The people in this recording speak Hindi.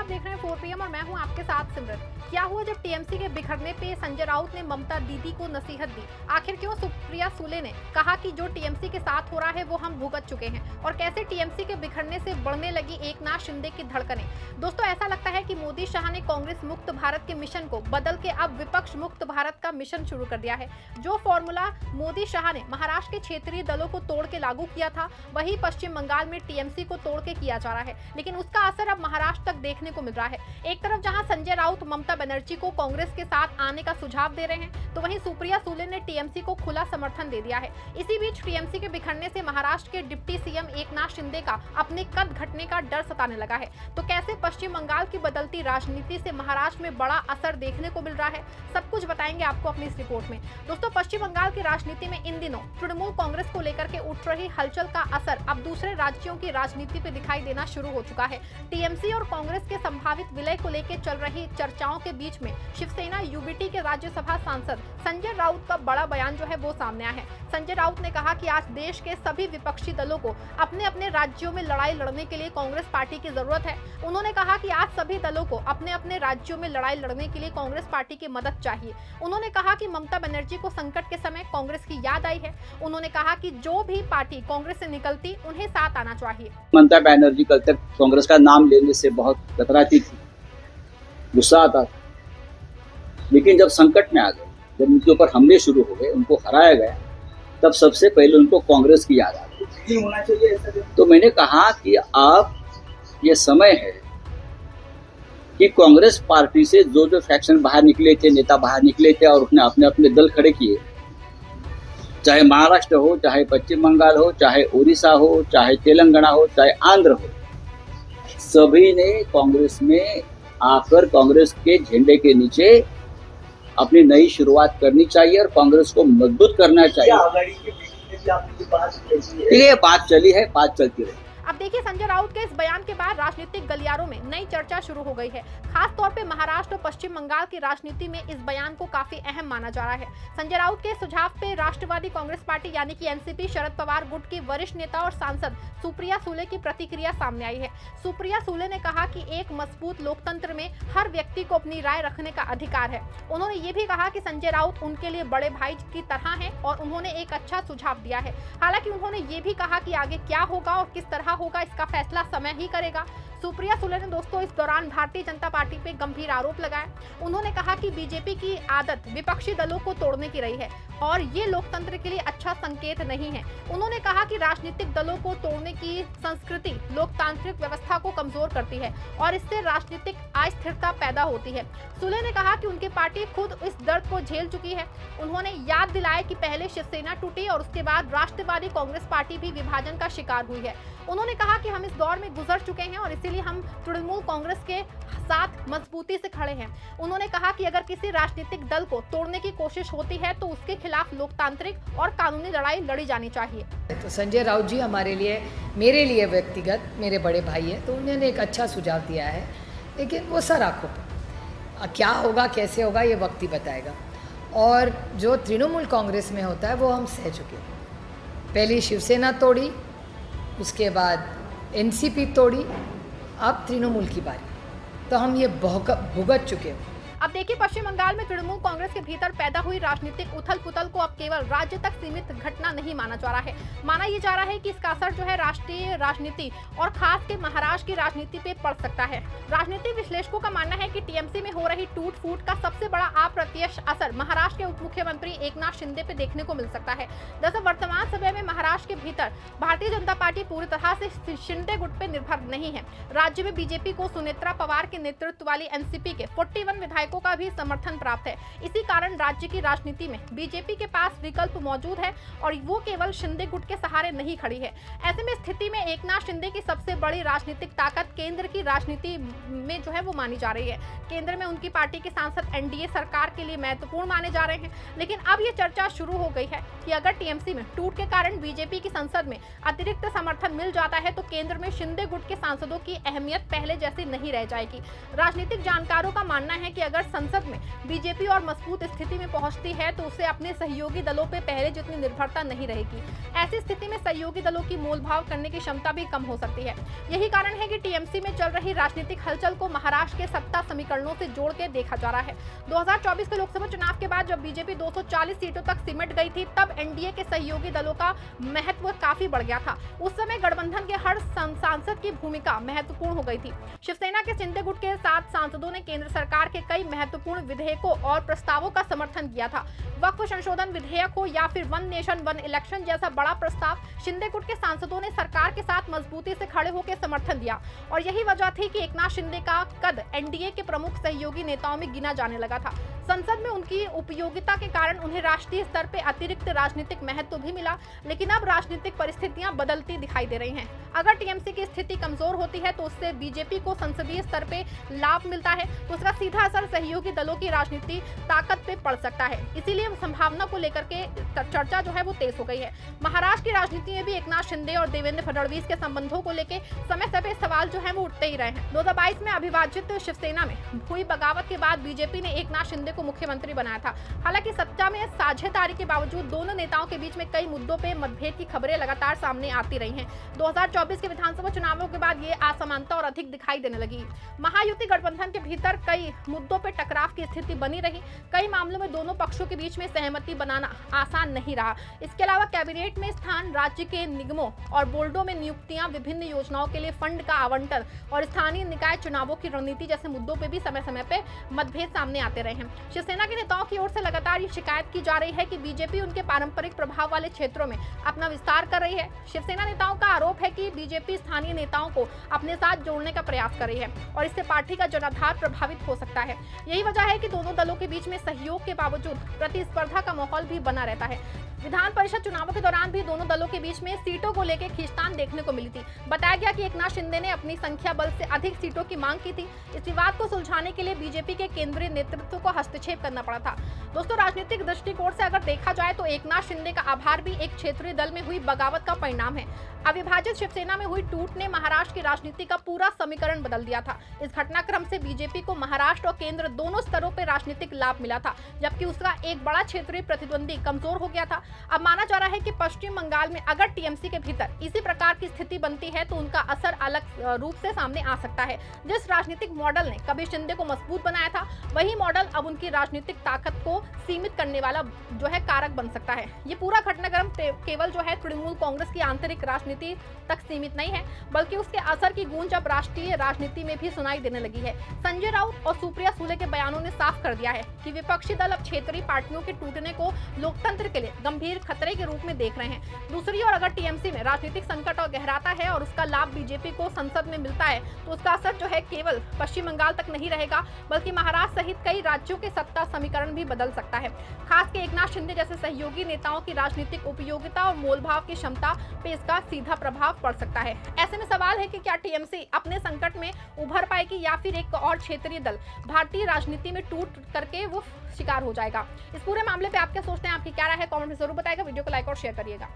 देख रहे हैं 4 PM और मैं हूं आपके साथ सिमरन। क्या हुआ जब टीएमसी के बिखरने पे संजय राउत ने ममता दीदी को नसीहत दी? आखिर क्यों सुप्रिया सुले ने कहा कि जो टीएमसी के साथ हो रहा है वो हम भुगत चुके हैं? और कैसे टीएमसी के बिखरने से बढ़ने लगी एकनाथ शिंदे की धड़कनें? दोस्तों, ऐसा लगता है कि मोदी शाह ने कांग्रेस मुक्त भारत के मिशन को बदल के अब विपक्ष मुक्त भारत का मिशन शुरू कर दिया है। जो फॉर्मूला मोदी शाह ने महाराष्ट्र के क्षेत्रीय दलों को तोड़ के लागू किया था, वही पश्चिम बंगाल में टीएमसी को तोड़ के किया जा रहा है, लेकिन उसका असर अब महाराष्ट्र तक देखने को मिल रहा है। एक तरफ जहां संजय राउत ममता बनर्जी को कांग्रेस के साथ आने का सुझाव दे रहे हैं, तो वहीं सुप्रिया सुले ने टीएमसी को खुला समर्थन दे दिया है। इसी बीच टीएमसी के बिखरने से महाराष्ट्र के डिप्टी सीएम एकनाथ शिंदे का अपने कद घटने का डर सताने लगा है। तो कैसे पश्चिम बंगाल की बदलती राजनीति से महाराष्ट्र में बड़ा असर देखने को मिल रहा है, सब कुछ बताएंगे आपको अपनी इस रिपोर्ट में। दोस्तों, पश्चिम बंगाल की राजनीति में इन दिनों तृणमूल कांग्रेस को लेकर के उठ रही हलचल का असर अब दूसरे राज्यों की राजनीति पे दिखाई देना शुरू हो चुका है। टीएमसी और कांग्रेस के संभावित विलय को लेकर चल रही चर्चाओं के बीच में शिवसेना यूबीटी के राज्यसभा सांसद संजय राउत का बड़ा बयान जो है वो सामने आया है। संजय राउत ने कहा कि आज देश के सभी विपक्षी दलों को अपने अपने राज्यों में लड़ाई लड़ने के लिए कांग्रेस पार्टी की जरूरत है। उन्होंने कहा कि आज सभी दलों को अपने अपने राज्यों में लड़ाई लड़ने के लिए कांग्रेस पार्टी की मदद चाहिए। उन्होंने कहा कि ममता बनर्जी को संकट के समय कांग्रेस की याद आई है। उन्होंने कहा कि जो भी पार्टी कांग्रेस से निकलती उन्हें साथ आना चाहिए। ममता बनर्जी कल तक कांग्रेस का नाम लेने से बहुत कतराती थी, गुस्सा आता था, लेकिन जब संकट में आ गए, जब उनके ऊपर हमले शुरू हो गए, उनको हराया गया, तब सबसे पहले उनको कांग्रेस की याद आ गई। होना चाहिए ऐसा। तो मैंने कहा कि आप, ये समय है कि कांग्रेस पार्टी से जो फैक्शन बाहर निकले थे, नेता बाहर निकले थे और उसने अपने अपने दल खड़े किए, चाहे महाराष्ट्र हो, चाहे पश्चिम बंगाल हो, चाहे उड़ीसा हो, चाहे तेलंगाना हो, चाहे आंध्र हो, सभी ने कांग्रेस में आकर कांग्रेस के झंडे के नीचे अपनी नई शुरुआत करनी चाहिए और कांग्रेस को मजबूत करना चाहिए। ये बात चली है, बात चलती रही। अब देखिए, संजय राउत के इस बयान के बाद राजनीतिक गलियारों में नई चर्चा शुरू हो गई है। खास तौर पे महाराष्ट्र और पश्चिम बंगाल की राजनीति में इस बयान को काफी अहम माना जा रहा है। संजय राउत के सुझाव पे राष्ट्रवादी कांग्रेस पार्टी यानी कि एनसीपी शरद पवार गुट की वरिष्ठ नेता और सांसद सुप्रिया सुले की प्रतिक्रिया सामने आई है। सुप्रिया सुले ने कहा कि एक मजबूत लोकतंत्र में हर व्यक्ति को अपनी राय रखने का अधिकार है। उन्होंने ये भी कहा कि संजय राउत उनके लिए बड़े भाई की तरह है और उन्होंने एक अच्छा सुझाव दिया है। हालांकि उन्होंने ये भी कहा कि आगे क्या होगा और किस तरह होगा, इसका फैसला समय ही करेगा। सुप्रिया सुले ने दोस्तों इस दौरान भारतीय जनता पार्टी पे गंभीर आरोप लगाए। उन्होंने कहा कि बीजेपी की आदत विपक्षी दलों को तोड़ने की रही है और ये लोकतंत्र के लिए अच्छा संकेत नहीं है। उन्होंने कहा कि राजनीतिक दलों को तोड़ने की संस्कृति लोकतांत्रिक व्यवस्था को कमजोर करती है और इससे राजनीतिक अस्थिरता पैदा होती है। सुले ने कहा कि उनकी पार्टी खुद इस दर्द को झेल चुकी है। उन्होंने याद दिलाया कि पहले शिवसेना टूटी और उसके बाद राष्ट्रवादी कांग्रेस पार्टी भी विभाजन का शिकार हुई है। उन्होंने कहा कि हम इस दौर में गुजर चुके हैं और इसीलिए हम तृणमूल कांग्रेस के साथ मजबूती से खड़े हैं। उन्होंने कहा कि अगर किसी राजनीतिक दल को तोड़ने की कोशिश होती है तो उसके खिलाफ लोकतांत्रिक और कानूनी लड़ाई लड़ी जानी चाहिए। तो संजय राउत जी हमारे लिए, मेरे लिए व्यक्तिगत मेरे बड़े भाई हैं, तो उन्होंने एक अच्छा सुझाव दिया है, लेकिन वो सर आंखों पर, क्या होगा कैसे होगा ये वक्त ही बताएगा। और जो तृणमूल कांग्रेस में होता है वो हम सह चुके हैं। पहले शिवसेना तोड़ी, उसके बाद एनसीपी तोड़ी, अब तृणमूल की बारी, तो हम ये भुगत चुके हैं। अब देखिए, पश्चिम बंगाल में तृणमूल कांग्रेस के भीतर पैदा हुई राजनीतिक उथल पुथल को अब केवल राज्य तक सीमित घटना नहीं माना जा रहा है। माना ये जा रहा है कि इसका असर जो है राष्ट्रीय राजनीति और खास के महाराष्ट्र की राजनीति पे पड़ सकता है। राजनीतिक विश्लेषकों का मानना है कि टीएमसी में हो रही टूट फूट का सबसे बड़ा अप्रत्यक्ष असर महाराष्ट्र के उप मुख्यमंत्री एकनाथ शिंदे पे देखने को मिल सकता है। दरअसल वर्तमान समय में महाराष्ट्र के भीतर भारतीय जनता पार्टी पूरी तरह से शिंदे गुट पे निर्भर नहीं है। राज्य में बीजेपी को सुनेत्रा पवार के नेतृत्व वाली एनसीपी के 41 विधायकों का भी समर्थन प्राप्त है। इसी कारण राज्य की राजनीति में बीजेपी के पास विकल्प मौजूद है और वो केवल शिंदे गुट के सहारे नहीं खड़ी है। ऐसे में स्थिति में एकनाथ शिंदे की सबसे बड़ी राजनीतिक ताकत केंद्र की राजनीति में जो है वो मानी जा रही है। केंद्र में उनकी पार्टी के सांसद एनडीए सरकार के लिए महत्वपूर्ण माने जा रहे हैं। लेकिन अब ये चर्चा शुरू हो गई है कि अगर टीएमसी में टूट के कारण बीजेपी की संसद में अतिरिक्त समर्थन मिल जाता है तो केंद्र में शिंदे गुट के सांसदों की अहमियत पहले जैसी नहीं रह जाएगी। राजनीतिक जानकारों का मानना है कि अगर अगर संसद में बीजेपी और मजबूत स्थिति में पहुंचती है तो उसे अपने सहयोगी दलों पे पहले जितनी निर्भरता नहीं रहेगी। ऐसी स्थिति में सहयोगी दलों की मोलभाव करने की क्षमता भी कम हो सकती है। यही कारण है कि टीएमसी में चल रही राजनीतिक हलचल को महाराष्ट्र के सत्ता समीकरणों से जोड़ के देखा जा रहा है। 2024 के लोकसभा चुनाव के बाद जब बीजेपी 240 सीटों तक सिमट गई थी, तब एनडीए के सहयोगी दलों का महत्व काफी बढ़ गया था। उस समय गठबंधन के हर सांसद की भूमिका महत्वपूर्ण हो गई थी। शिवसेना के शिंदे गुट के 7 सांसदों ने केंद्र सरकार के कई महत्वपूर्ण विधेयकों और प्रस्तावों का समर्थन किया था। वक्फ संशोधन विधेयक हो या फिर वन नेशन वन इलेक्शन जैसा बड़ा प्रस्ताव, शिंदे गुट के सांसदों ने सरकार के साथ मजबूती से खड़े होकर समर्थन दिया और यही वजह थी कि एकनाथ शिंदे का कद एनडीए के प्रमुख सहयोगी नेताओं में गिना जाने लगा था। संसद में उनकी उपयोगिता के कारण उन्हें राष्ट्रीय स्तर पर अतिरिक्त राजनीतिक महत्व भी मिला, लेकिन अब राजनीतिक परिस्थितियां बदलती दिखाई दे रही हैं। अगर टीएमसी की स्थिति कमजोर होती है तो उससे बीजेपी को संसदीय स्तर पे लाभ मिलता है, तो उसका सीधा असर सहयोगी दलों की राजनीति ताकत पे पड़ सकता है। इसीलिए संभावना को लेकर के चर्चा जो है वो तेज हो गई है। महाराष्ट्र की राजनीति में भी एकनाथ शिंदे और देवेंद्र फडणवीस के संबंधों को लेकर समय समय सवाल जो है वो उठते ही रहे हैं। 2022 में अविभाजित शिवसेना में हुई बगावत के बाद बीजेपी ने एकनाथ शिंदे को मुख्यमंत्री बनाया था। हालांकि सत्ता में साझेदारी के बावजूद दोनों नेताओं के बीच में कई मुद्दों पे मतभेद की खबरें लगातार सामने आती रही हैं। 2024 के विधानसभा चुनावों के बाद ये असमानता और अधिक दिखाई देने लगी। महायुति गठबंधन के भीतर कई मुद्दों पर टकराव की स्थिति बनी रही। कई मामलों में दोनों पक्षों के बीच में सहमति बनाना आसान नहीं रहा। इसके अलावा कैबिनेट में स्थान, राज्य के निगमों और बोर्डों में नियुक्तियां, विभिन्न योजनाओं के लिए फंड का आवंटन और स्थानीय निकाय चुनावों की रणनीति जैसे मुद्दों पर भी समय समय पे मतभेद सामने आते रहे हैं। शिवसेना के नेताओं की ओर से लगातार ये शिकायत की जा रही है कि बीजेपी उनके पारंपरिक प्रभाव वाले क्षेत्रों में अपना विस्तार कर रही है। शिवसेना नेताओं का आरोप है कि बीजेपी स्थानीय नेताओं को अपने साथ जोड़ने का प्रयास कर रही है और इससे पार्टी का जनाधार प्रभावित हो सकता है। यही वजह है कि दोनों दलों के बीच में सहयोग के बावजूद प्रतिस्पर्धा का माहौल भी बना रहता है। विधान परिषद चुनावों के दौरान भी दोनों दलों के बीच में सीटों को लेकर खींचतान देखने को मिली थी। बताया गया कि एकनाथ शिंदे ने अपनी संख्या बल से अधिक सीटों की मांग की थी। इस विवाद को सुलझाने के लिए बीजेपी के केंद्रीय नेतृत्व को हस्तक्षेप करना पड़ा था। दोस्तों, राजनीतिक दृष्टिकोण से अगर देखा जाए तो एकनाथ शिंदे का आभार भी एक क्षेत्रीय दल में हुई बगावत का परिणाम है। अविभाजित शिवसेना में हुई टूट ने महाराष्ट्र की राजनीति का पूरा समीकरण बदल दिया था। इस घटनाक्रम से बीजेपी को महाराष्ट्र और केंद्र दोनों स्तरों पर राजनीतिक लाभ मिला था, जबकि उसका एक बड़ा क्षेत्रीय प्रतिद्वंदी कमजोर हो गया था। अब माना जा रहा है कि पश्चिम बंगाल में अगर टीएमसी के भीतर इसी प्रकार की स्थिति बनती है तो उनका असर अलग रूप से सामने आ सकता है। जिस राजनीतिक मॉडल ने कभी शिंदे को मजबूत बनाया था, वही मॉडल अब उनकी राजनीतिक ताकत को सीमित करने वाला जो है कारक बन सकता है। ये पूरा घटनाक्रम केवल जो है तृणमूल कांग्रेस की आंतरिक राजनीति तक सीमित नहीं है, बल्कि उसके असर की गूंज अब राष्ट्रीय राजनीति में भी सुनाई देने लगी है। संजय राउत और सुप्रिया सुले के बयानों ने साफ कर दिया है कि विपक्षी दल अब क्षेत्रीय पार्टियों के टूटने को लोकतंत्र के लिए गंभीर खतरे के रूप में देख रहे हैं। दूसरी ओर अगर टीएमसी में राजनीतिक संकट और गहराता है और उसका लाभ बीजेपी को संसद में मिलता है तो उसका असर जो है केवल पश्चिम बंगाल तक नहीं रहेगा, बल्कि महाराष्ट्र सहित कई राज्यों के सत्ता समीकरण भी बदल सकता है। खास के एकनाथ शिंदे जैसे सहयोगी नेताओं की राजनीतिक उपयोगिता और मोलभाव की क्षमता पे इसका सीधा प्रभाव पड़ सकता है। ऐसे में सवाल है कि क्या टीएमसी अपने संकट में उभर पाएगी या फिर एक और क्षेत्रीय दल भारतीय राजनीति में टूट करके वो शिकार हो जाएगा। इस पूरे मामले पे आप क्या सोचते हैं, आपकी क्या राय है, कमेंट में जरूर बताइएगा। वीडियो को लाइक और शेयर करिएगा।